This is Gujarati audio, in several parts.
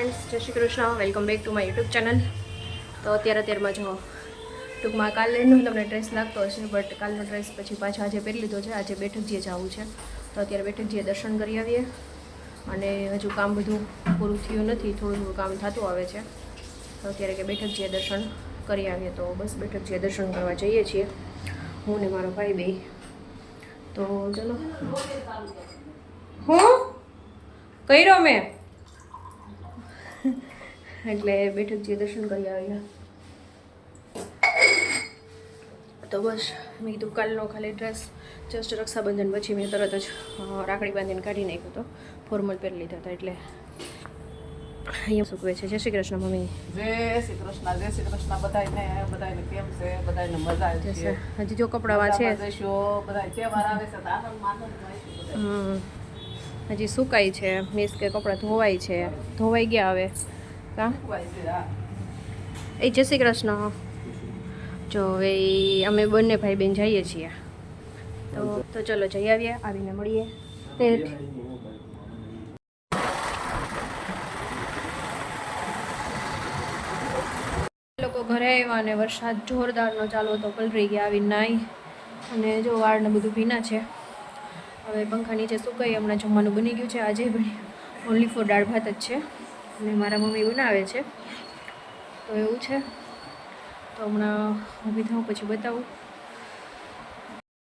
જય Shri Krishna, welcome back to my YouTube channel. તો અત્યારમાં જો ટૂંકમાં કાલેનો તમને ડ્રેસ લાગતો હશે, બટ કાલનો ડ્રેસ પછી પાછા આજે પહેરી લીધો છે. આજે બેઠકજીએ જવું છે, તો અત્યારે બેઠકજીએ દર્શન કરી આવીએ. અને હજુ કામ બધું પૂરું થયું નથી, થોડું કામ થતું આવે છે. તો અત્યારે કે બેઠકજીએ દર્શન કરી આવીએ. તો બસ બેઠકજીએ દર્શન કરવા જઈએ છીએ, હું ને મારો ભાઈ બે. તો ચલો. હું કર્યો મેં એટલે બેઠકજીએ દર્શન કરી આવ્યા. તો બસ મેં કીધું કાલનો ખાલી ડ્રેસ જસ્ટ રક્ષાબંધન પછી મેં તરત જ રાખડી બાંધીને કાઢી નાખ્યો હતો, ફોર્મલ પહેરી લીધા હતા. એટલે અહીંયા સૂકવે છે. જય શ્રી કૃષ્ણ મમ્મી. જય શ્રી કૃષ્ણ. જય શ્રી કૃષ્ણ. બધાને કેમ છે? બધાને મજા આવે છે? હજી જો કપડાં છે, બધા તહેવાર આવે છે, હજી સુકાય છે. મીન્સ કે કપડાં ધોવાય છે, ધોવાઈ ગયા હવે. એ જય શ્રી કૃષ્ણ. જો હવે અમે બંને ભાઈ બહેન જઈએ છીએ. તો ચલો જઈ આવીએ, આવીને મળીએ. લોકો ઘરે આવ્યા અને વરસાદ જોરદારનો ચાલુ હતો. પલરી ગયા આવીને નાઈ, અને જો વાળને બધું ભીના છે. હવે પંખા નીચે સુકાઈ. હમણાં જમવાનું બની ગયું છે. આજે ઓનલી ફોર દાળ ભાત જ છે, અને મારા મમ્મી બનાવે છે. તો એવું છે. તો હમણાં ઊભી થાઉં પછી બતાવું.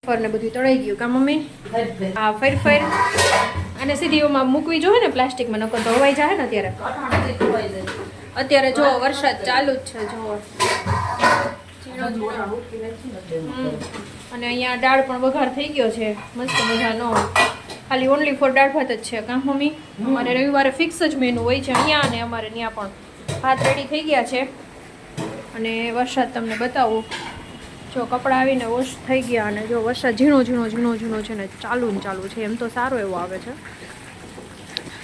ફરને બધું તળાઈ ગયું કા મમ્મી? હા, ફેર અને સીધી એમાં મૂકવી જોઈએ ને પ્લાસ્ટિકમાં, નકર તો હવાઈ જાય ને. અત્યારે જો વરસાદ ચાલુ જ છે. જો અને અહીંયા દાળ પણ વઘાર થઈ ગયો છે મસ્ત મજાનો. ખાલી ઓનલી ફોર દાળ ભાત જ છે કા મમ્મી? અમારે રવિવારે ફિક્સ જ મેનુ હોય છે અહીંયા, અને અમારે ત્યાં પણ ભાત રેડી થઈ ગયા છે. અને વરસાદ તમને બતાવું. જો કપડાં આવીને વોશ થઈ ગયા, અને જો વરસાદ ઝીણો છે ને ચાલુ છે. એમ તો સારો એવો આવે છે.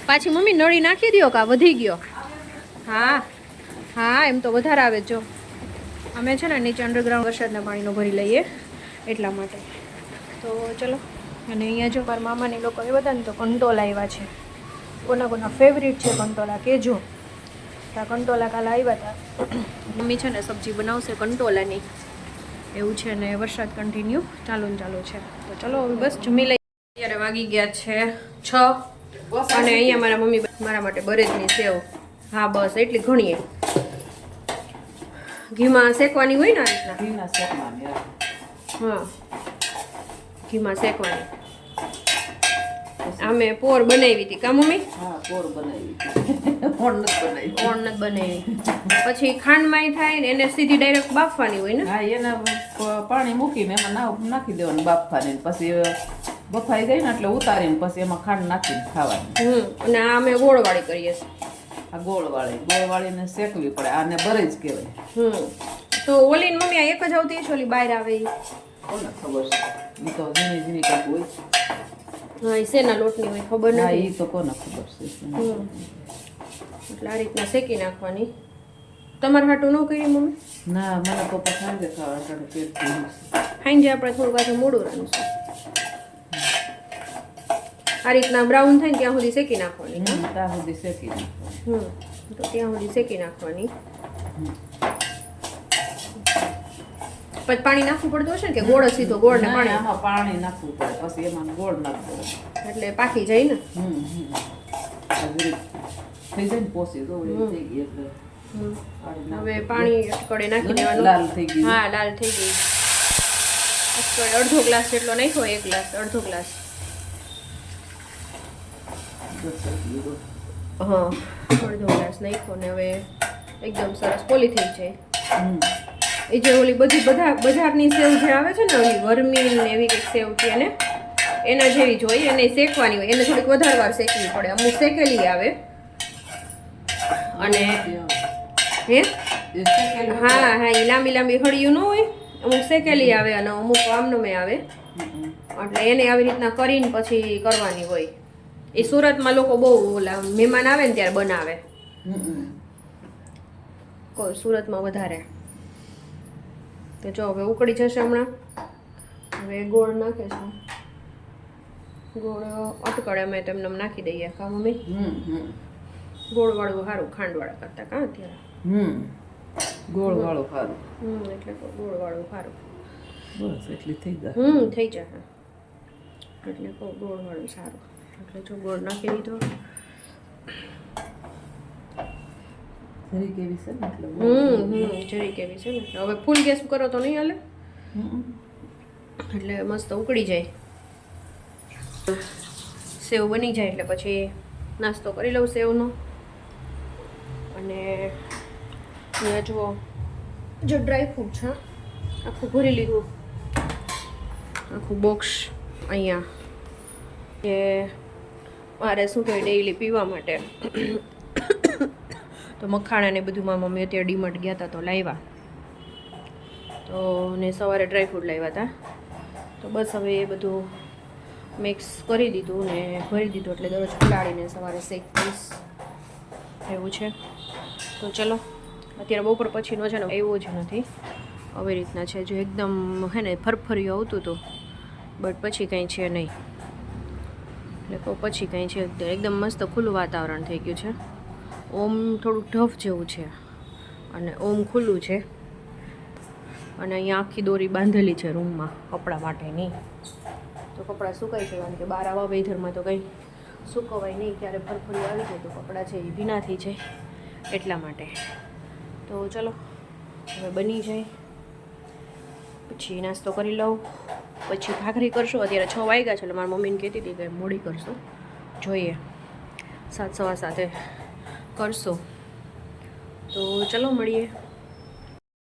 પાછી મમ્મી નળી નાખી દો કા વધી ગયો? હા એમ તો વધારે આવે. જો અમે છે ને નીચે અંડરગ્રાઉન્ડ વરસાદના પાણીનો ભરી લઈએ એટલા માટે. તો ચલો. અને અહીંયા જો મારા મામાની લોકો એ બધા ને તો કંટોલા આવ્યા છે. કોના ફેવરિટ છે કંટોલા કહેજો. કંટોલા કાલે આવ્યા હતા. મમ્મી છે ને સબ્જી બનાવશે કંટોલાની, એવું છે. ને વરસાદ કન્ટિન્યુ ચાલુ છે. તો ચલો હવે બસ જમી લઈએ. અત્યારે વાગી ગયા છે 6, અને અહીંયા મારા મમ્મી મારા માટે બરેજની સેવ. હા બસ એટલી ઘણી ઘીમાં શેકવાની હોય ને આ રીતના. હા, ઘીમાં શેકવાની. અમે પોર બનાવી હતી કા મમ્મી? હા, પોર બનાવી. ઓણ નથી બનાવી. પછી ખાંડમાં થાય ને એને સીધી ડાયરેક્ટ બાફવાની હોય ને? હા, એના પાણી મૂકીને એમાં નાખી દેવાનું બાફવાની. પછી બફાઈ જાય ને એટલે ઉતારીને પછી એમાં ખાંડ નાખીને ખાવાની. અને આ અમે ગોળવાળી કરીએ છીએ. આ ગોળવાળીને શેકવી પડે. આને બરેજ કહેવાય. તો ઓલી મમ્મી આ એક જ આવતી છે, ઓલી બહાર આવે? કોને ખબર છે? ઈ તો ઝીણી કંઈક હોય. હા, એ શેના લોટની હોય ખબર નથી. હા, ઈ તો કોને ખબર છે. એટલે આ રીતના શેકી નાખવાની. તમારે હાટું ન કરી મમ્મી? ના, મને પપ્પા સાંજે ખાવા પેટ થઈ. સાંજે આપણે થોડું પાછું મોડું રાંધશું. આ રીતના બ્રાઉન થાય ને ત્યાં સુધી શેકી નાખવાની. ત્યાં સુધી શેકી નાખવાની. તો ત્યાં સુધી શેકી નાખવાની. પછી પાણી નાખવું પડતું હશે ને, કે ગોળ સીધો ગોળ ને પાણી? આમાં પાણી નાખવું પડે, પછી એમાં ગોળ નાખવું એટલે પાકી જાય ને. થઈ જાય ને પોસી તો થઈ ગઈ. એટલે હવે પાણી અટકળે નાખી દેવાનું. લાલ થઈ ગઈ. હા, લાલ થઈ ગઈ. અડધો ગ્લાસ જેટલો નાખ્યો. 1 ગ્લાસ, અડધો ગ્લાસ. હા, અડધો ગ્લાસ નાખ્યો ને હવે એકદમ સરસ પોલી થઈ જાય. એ જે ઓલી બજારની સેવ જે આવે છે ને, ઓલી વર્મી ને એવી કંઈક સેવ છે ને, એના જેવી જોઈએ. એને શેકવાની હોય, એને થોડીક વધારે વાર શેકવી પડે. અમુક શેકેલી આવે અને હા, એ લાંબી હળિયું ન હોય. અમુક શેકેલી આવે અને અમુક આમનમે આવે. એટલે એને આવી રીતના કરીને પછી કરવાની હોય. એ સુરતમાં લોકો બહુ ઓલા મહેમાન આવે ને ત્યારે બનાવે. સુરતમાં વધારે. તો જો હવે ઉકળી જશે હમણાં. હવે ગોળ નાખે છે. ગોળ અટકળે અમે તેમને નાખી દઈએ કા મમ્મી? ગોળવાળું સારું ખાંડવાળા કરતાં કાં અત્યારે ગોળવાળું સારું. એટલે તો ગોળવાળું સારું. બસ એટલી થઈ જાય. થઈ જાય. એટલે કહું ગોળવાળું સારું. એટલે જો ગોળ નાખી દીધો. જરી કેવી છે ને એટલે જરી કેવી છે ને. હવે ફૂલ ગેસ કરો તો નહીં હાલે. એટલે મસ્ત ઉકળી જાય. સેવ બની જાય એટલે પછી નાસ્તો કરી લઉં સેવનો. અને અહીંયા જુઓ જો ડ્રાયફ્રૂટ છે આખું ભરી લીધું, આખું બોક્સ અહીંયા કે મારે શું કહેવાય ડેઈલી પીવા માટે. તો મખાણા ને બધું મારા મમ્મી અત્યારે ડીમાર્ટ ગયા હતા તો લાવ્યા, તો ને સવારે ડ્રાયફ્રૂટ લાવ્યા હતા. તો બસ હવે એ બધું મિક્સ કરી દીધું ને ભરી દીધું એટલે દરરોજ પલાળીને સવારે શેક પીસ એવું છે. તો ચલો અત્યારે બપોર પછીનો છે ને એવું જ નથી, આવી રીતના છે જો એકદમ હે ને ફરફરિયું આવતું હતું બટ પછી કંઈ છે નહીં. એટલે કહું પછી કંઈ છે એકદમ મસ્ત ખુલ્લું વાતાવરણ થઈ ગયું છે. ઓમ થોડું ઢફ જેવું છે અને ઓમ ખુલ્લું છે. અને અહીંયા આખી દોરી બાંધેલી છે રૂમમાં કપડાં માટેની. તો કપડાં સુકાઈ છે કારણ કે બહાર આવા વેધરમાં તો કંઈ સુકવાય નહીં, ક્યારે ફરફરી આવી જાય તો કપડાં છે એ ભીના થઈ જાય એટલા માટે. તો ચલો હવે બની જાય પછી નાસ્તો કરી લઉં, પછી ભાખરી કરશું. અત્યારે 6 વાગ્યા છે એટલે મારી મમ્મીને કહેતી હતી કે મોડી કરશું, જોઈએ 7 સવા 7 કરશું. તો ચલો મળીએ.